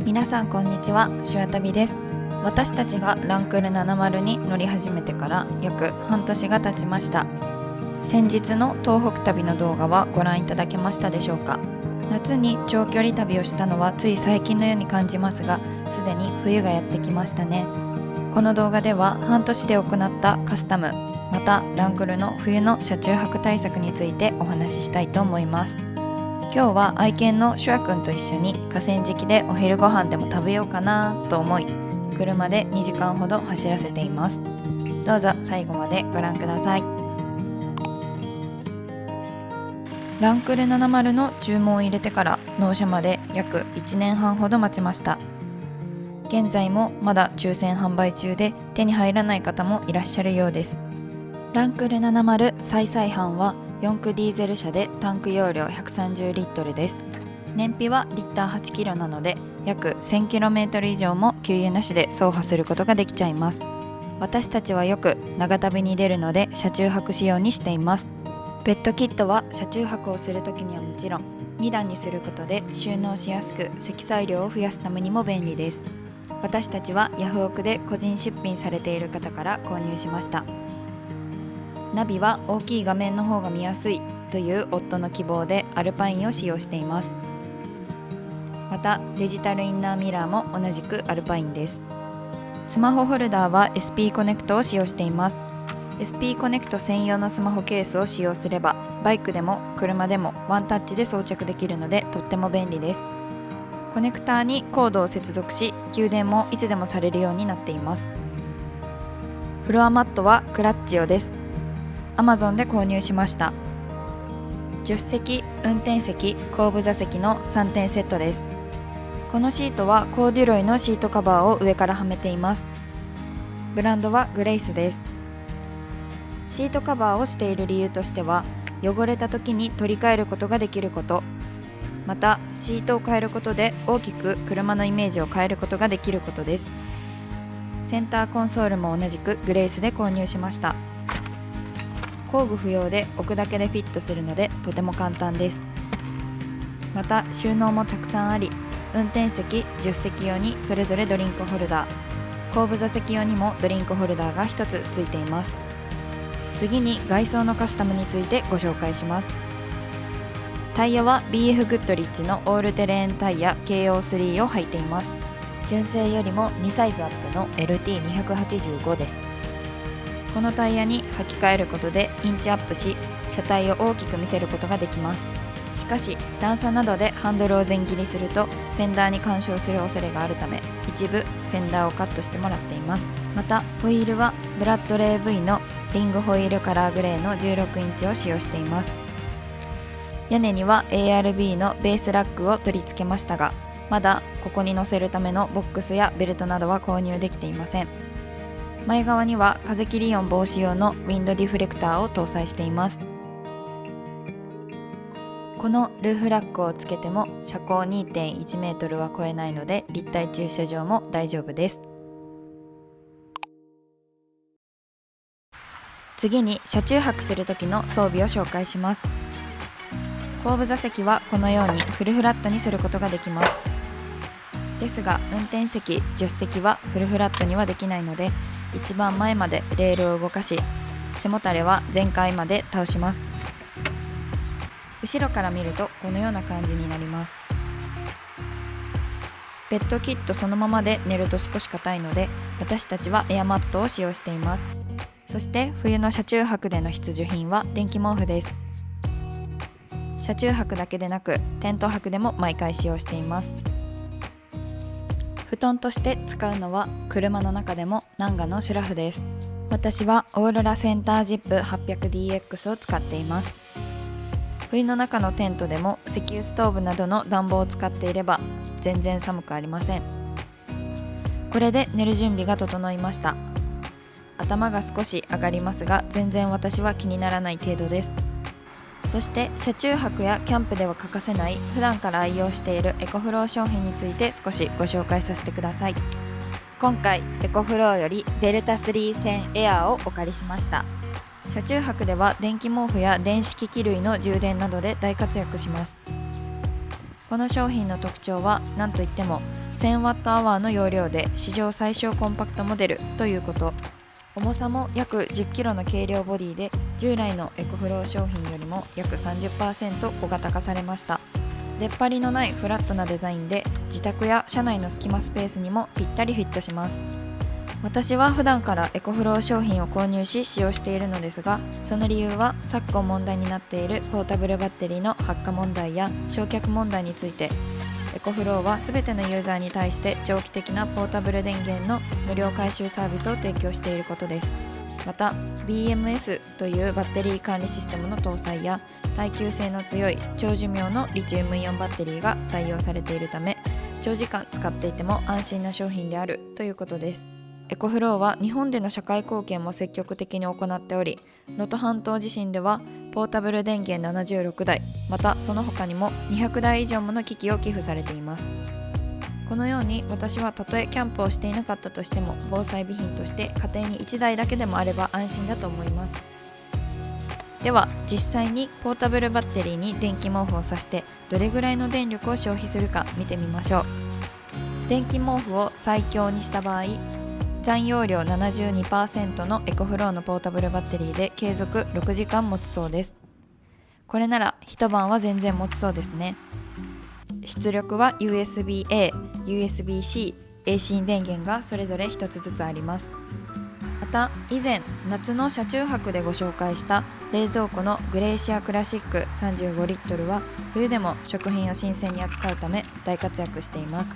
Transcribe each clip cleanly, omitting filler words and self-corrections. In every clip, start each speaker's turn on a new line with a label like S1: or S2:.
S1: 皆さんこんにちは、シュアタビです。私たちがランクル70に乗り始めてから約半年が経ちました。先日の東北旅の動画はご覧いただけましたでしょうか。夏に長距離旅をしたのはつい最近のように感じますが、すでに冬がやってきましたね。この動画では半年で行ったカスタム、またランクルの冬の車中泊対策についてお話ししたいと思います。今日は愛犬のシュアくんと一緒に河川敷でお昼ご飯でも食べようかなと思い、車で2時間ほど走らせています。どうぞ最後までご覧ください。ランクル70の注文を入れてから納車まで約1年半ほど待ちました。現在もまだ抽選販売中で手に入らない方もいらっしゃるようです。ランクル70再々販は4駆ディーゼル車でタンク容量130リットルです。燃費はリッター8キロなので約 1000km 以上も給油なしで走破することができちゃいます。私たちはよく長旅に出るので車中泊仕様にしています。ベッドキットは車中泊をするときにはもちろん2段にすることで収納しやすく、積載量を増やすためにも便利です。私たちはヤフオクで個人出品されている方から購入しました。ナビは大きい画面の方が見やすいという夫の希望でアルパインを使用しています。またデジタルインナーミラーも同じくアルパインです。スマホホルダーは SP コネクトを使用しています。 SP コネクト専用のスマホケースを使用すればバイクでも車でもワンタッチで装着できるのでとっても便利です。コネクターにコードを接続し給電もいつでもされるようになっています。フロアマットはクラッチオです。Amazon で購入しました。助手席、運転席、後部座席の3点セットです。このシートはコーデュロイのシートカバーを上からはめています。ブランドはグレイスです。シートカバーをしている理由としては、汚れた時に取り替えることができること、またシートを変えることで大きく車のイメージを変えることができることです。センターコンソールも同じくグレイスで購入しました。工具不要で置くだけでフィットするのでとても簡単です。また収納もたくさんあり、運転席、助手席用にそれぞれドリンクホルダー、後部座席用にもドリンクホルダーが1つついています。次に外装のカスタムについてご紹介します。タイヤは BF グッドリッジのオールテレーンタイヤ KO3 を履いています。純正よりも2サイズアップの LT285 です。このタイヤに履き替えることでインチアップし、車体を大きく見せることができます。しかし段差などでハンドルを前切りするとフェンダーに干渉する恐れがあるため、一部フェンダーをカットしてもらっています。またホイールはブラッドレー V のリングホイールカラーグレーの16インチを使用しています。屋根には ARB のベースラックを取り付けましたが、まだここに乗せるためのボックスやベルトなどは購入できていません。前側には風切り音防止用のウィンドディフレクターを搭載しています。このルーフラックをつけても車高 2.1 メートルは超えないので立体駐車場も大丈夫です。次に車中泊する時の装備を紹介します。後部座席はこのようにフルフラットにすることができます。ですが運転席、助手席はフルフラットにはできないので、一番前までレールを動かし、背もたれは前回まで倒します。後ろから見るとこのような感じになります。ベッドキットそのままで寝ると少し硬いので、私たちはエアマットを使用しています。そして冬の車中泊での必需品は電気毛布です。車中泊だけでなくテント泊でも毎回使用しています。布団として使うのは車の中でもナンガのシュラフです。私はオーロラセンタージップ 800DX を使っています。冬の中のテントでも石油ストーブなどの暖房を使っていれば全然寒くありません。これで寝る準備が整いました。頭が少し上がりますが全然私は気にならない程度です。そして車中泊やキャンプでは欠かせない普段から愛用しているエコフロー商品について少しご紹介させてください。今回エコフローよりデルタ3000エアーをお借りしました。車中泊では電気毛布や電子機器類の充電などで大活躍します。この商品の特徴は何といっても 1000Wh の容量で史上最小コンパクトモデルということ。重さも約 10kg の軽量ボディで従来のエコフロー商品よりも約 30% 小型化されました。出っ張りのないフラットなデザインで自宅や車内の隙間スペースにもぴったりフィットします。私は普段からエコフロー商品を購入し使用しているのですが、その理由は昨今問題になっているポータブルバッテリーの発火問題や焼却問題について、エコフローは全てのユーザーに対して長期的なポータブル電源の無料回収サービスを提供していることです。また BMS というバッテリー管理システムの搭載や耐久性の強い長寿命のリチウムイオンバッテリーが採用されているため、長時間使っていても安心な商品であるということです。エコフローは日本での社会貢献も積極的に行っており、能登半島地震ではポータブル電源76台、またその他にも200台以上もの機器を寄付されています。このように私はたとえキャンプをしていなかったとしても防災備品として家庭に1台だけでもあれば安心だと思います。では実際にポータブルバッテリーに電気毛布を挿してどれぐらいの電力を消費するか見てみましょう。電気毛布を最強にした場合、残容量 72% のエコフローのポータブルバッテリーで継続6時間持つそうです。これなら一晩は全然持つそうですね。出力は USB-A、USB-C、AC 電源がそれぞれ1つずつあります。また以前夏の車中泊でご紹介した冷蔵庫のグレーシアクラシック35リットルは冬でも食品を新鮮に扱うため大活躍しています。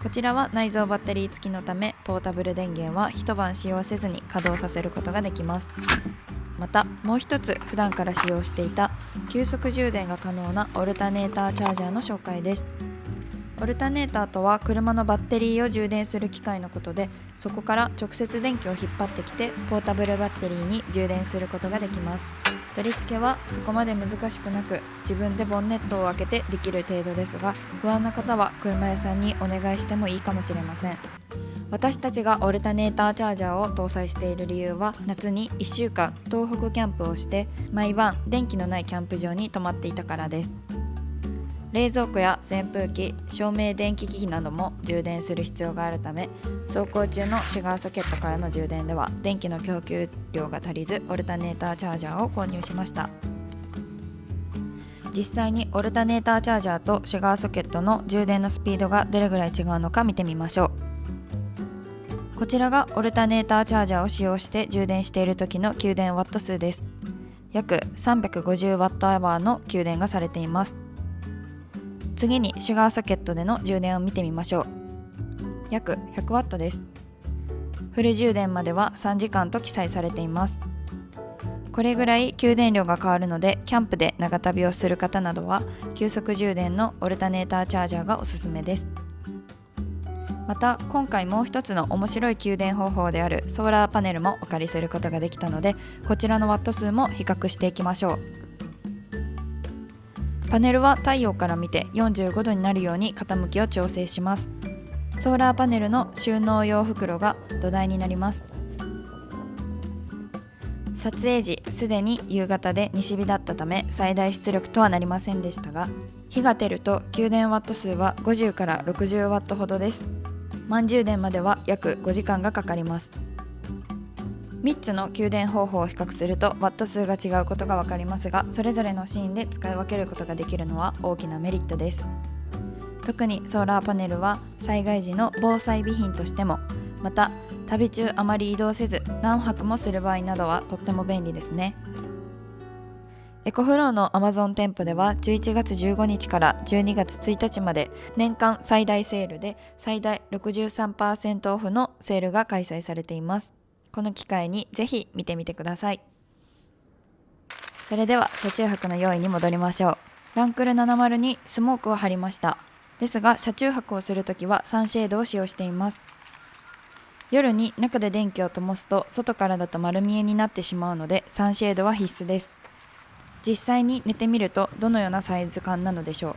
S1: こちらは内蔵バッテリー付きのためポータブル電源は一晩使用せずに稼働させることができます。またもう一つ普段から使用していた急速充電が可能なオルタネーターチャージャーの紹介です。オルタネーターとは車のバッテリーを充電する機械のことで、そこから直接電気を引っ張ってきてポータブルバッテリーに充電することができます。取り付けはそこまで難しくなく、自分でボンネットを開けてできる程度ですが、不安な方は車屋さんにお願いしてもいいかもしれません。私たちがオルタネーターチャージャーを搭載している理由は、夏に1週間東北キャンプをして毎晩電気のないキャンプ場に泊まっていたからです。冷蔵庫や扇風機、照明電気機器なども充電する必要があるため、走行中のシュガーソケットからの充電では電気の供給量が足りず、オルタネーターチャージャーを購入しました。実際にオルタネーターチャージャーとシュガーソケットの充電のスピードがどれぐらい違うのか見てみましょう。こちらがオルタネーターチャージャーを使用して充電している時の給電ワット数です。約 350Wh の給電がされています。次にシュガーソケットでの充電を見てみましょう。約 100W です。フル充電までは3時間と記載されています。これぐらい給電量が変わるので、キャンプで長旅をする方などは急速充電のオルタネーターチャージャーがおすすめです。また今回もう一つの面白い給電方法であるソーラーパネルもお借りすることができたので、こちらのワット数も比較していきましょう。パネルは太陽から見て45度になるように傾きを調整します。ソーラーパネルの収納用袋が土台になります。撮影時すでに夕方で西日だったため最大出力とはなりませんでしたが、日が照ると給電ワット数は50から60ワットほどです。満充電までは約5時間がかかります。3つの給電方法を比較するとワット数が違うことが分かりますが、それぞれのシーンで使い分けることができるのは大きなメリットです。特にソーラーパネルは災害時の防災備品としても、また旅中あまり移動せず何泊もする場合などはとっても便利ですね。エコフローの Amazon 店舗では11月15日から12月1日まで年間最大セールで最大 63% オフのセールが開催されています。この機会にぜひ見てみてください。それでは車中泊の用意に戻りましょう。ランクル70にスモークを貼りました。ですが車中泊をするときはサンシェードを使用しています。夜に中で電気を灯すと外からだと丸見えになってしまうのでサンシェードは必須です。実際に寝てみるとどのようなサイズ感なのでしょう。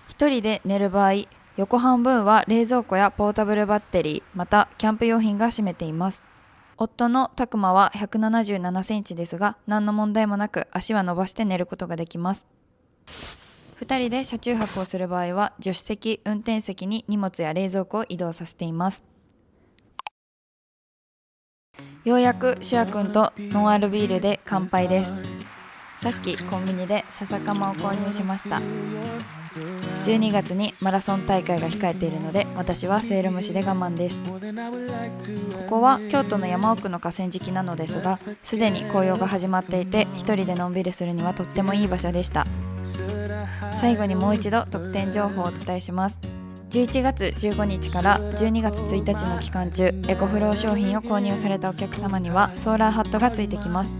S1: 一人で寝る場合、横半分は冷蔵庫やポータブルバッテリー、またキャンプ用品が占めています。夫のタクマは177センチですが、何の問題もなく足は伸ばして寝ることができます。2人で車中泊をする場合は助手席、運転席に荷物や冷蔵庫を移動させています。ようやくシュア君とノンアルビールで乾杯です。さっきコンビニで笹かまを購入しました。12月にマラソン大会が控えているので、私はセール蒸しで我慢です。ここは京都の山奥の河川敷なのですが、すでに紅葉が始まっていて、一人でのんびりするにはとってもいい場所でした。最後にもう一度特典情報をお伝えします。11月15日から12月1日の期間中、エコフロー商品を購入されたお客様にはソーラーハットがついてきます。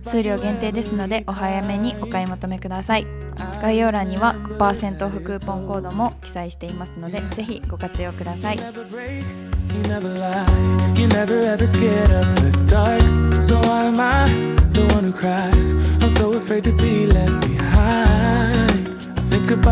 S1: 数量限定ですのでお早めにお買い求めください。概要欄には 5% オフクーポンコードも記載していますので、ぜひご活用ください。Think about